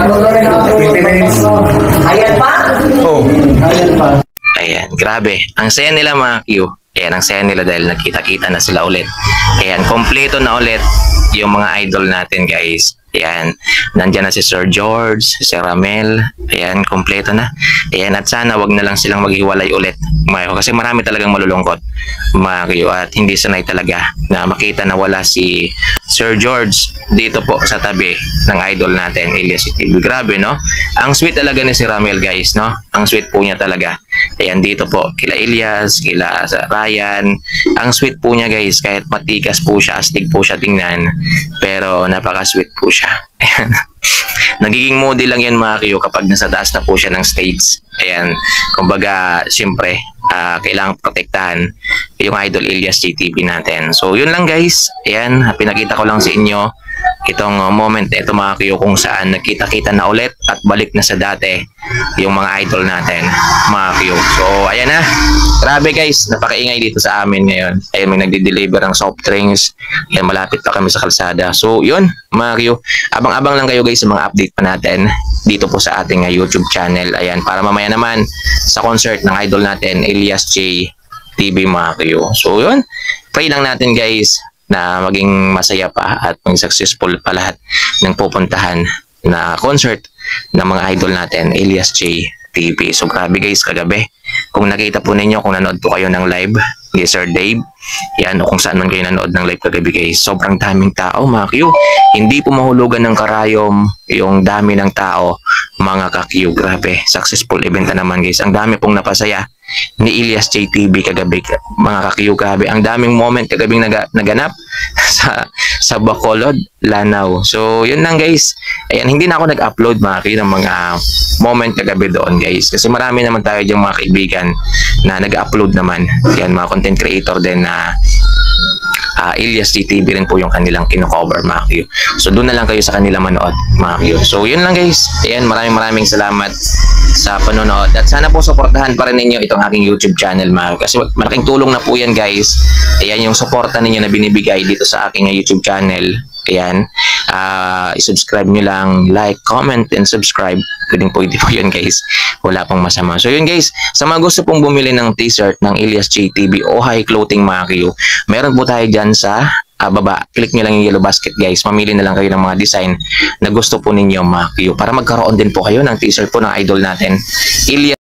20 minutes. Ayan pa? Oh. Ayan, grabe. Ang saya nila mga Q. Ayan, ang saya nila dahil nakita-kita na sila ulit. Ayan, kompleto na ulit yung mga idol natin guys. Ayan, nandyan na si Sir George, si Sir Ramel. Ayan, kompleto na. Ayan, at sana wag na lang silang maghiwalay ulit. Kasi marami talagang malulungkot mga Q, at hindi sanay talaga na makita na wala si Sir George dito po sa tabi ng idol natin, Elias TV. Grabe, no? Ang sweet talaga ni si Ramel guys, no? Ang sweet po niya talaga. Ayan, dito po, kila Elias, kila Ryan. Ang sweet po niya guys, kahit matikas po siya, astig po siya tingnan, pero napaka-sweet po siya. Ayan. Nagiging moody lang yan mga Q kapag nasa taas na po siya ng stage. Ayan, kumbaga, siyempre, kailangang protektahan yung idol Elias JTV natin. So, yun lang guys. Ayan, pinakita ko lang sa inyo itong moment ito mga Q kung saan nagkita-kita na ulit at balik na sa dati yung mga idol natin mga Q. So ayan na, grabe guys, napakaingay dito sa amin ngayon. Ayan, may nagde-deliver ng soft drinks. Ayan, malapit pa kami sa kalsada. So yun mga Q, abang-abang lang kayo guys sa mga update pa natin dito po sa ating YouTube channel. Ayan, para mamaya naman sa concert ng idol natin Elias J TV mga Q. So yun, pray lang natin guys na maging masaya pa at maging successful pa lahat ng pupuntahan na concert ng mga idol natin, Elias J TV. So grabe guys, kagabi, kung nakita po ninyo, kung nanood po kayo ng live ni Sir Dave, yan, o kung saan man kayo nanood ng live kagabi guys, sobrang daming tao mga Q. Hindi po mahulugan ng karayom yung dami ng tao mga ka-Q. Grabe, successful event na naman guys. Ang dami pong napasaya ni Elias JTV kagabi mga ka-Q. Grabe, ang daming moment kagabing naganap sa Bacolod, Lanao. So yun lang guys. Ayan, hindi na ako nag-upload mga Q ng mga moment kagabi doon guys, kasi marami naman tayo diyang mga kaibigan na nag-upload naman. Yan, mga content creator din na Elias JTV rin po yung kanilang kino-cover mga Q. So doon na lang kayo sa kanila manood mga Q. So yun lang guys. Ayan, maraming salamat sa panonood at sana po suportahan pa rin ninyo itong aking YouTube channel mga Q, kasi malaking tulong na po yan guys. Ayan, yung suporta ninyo na binibigay dito sa aking YouTube channel. Ayan, i-subscribe nyo lang, like, comment, and subscribe. Pwede po yun guys, wala pong masama. So yun guys, sa mga gusto pong bumili ng t-shirt ng Elias JTV o high clothing mga Q, meron po tayo dyan sa baba. Click nyo lang yung yellow basket guys, mamili na lang kayo ng mga design na gusto po ninyo mga Q, para magkaroon din po kayo ng t-shirt po ng idol natin Elias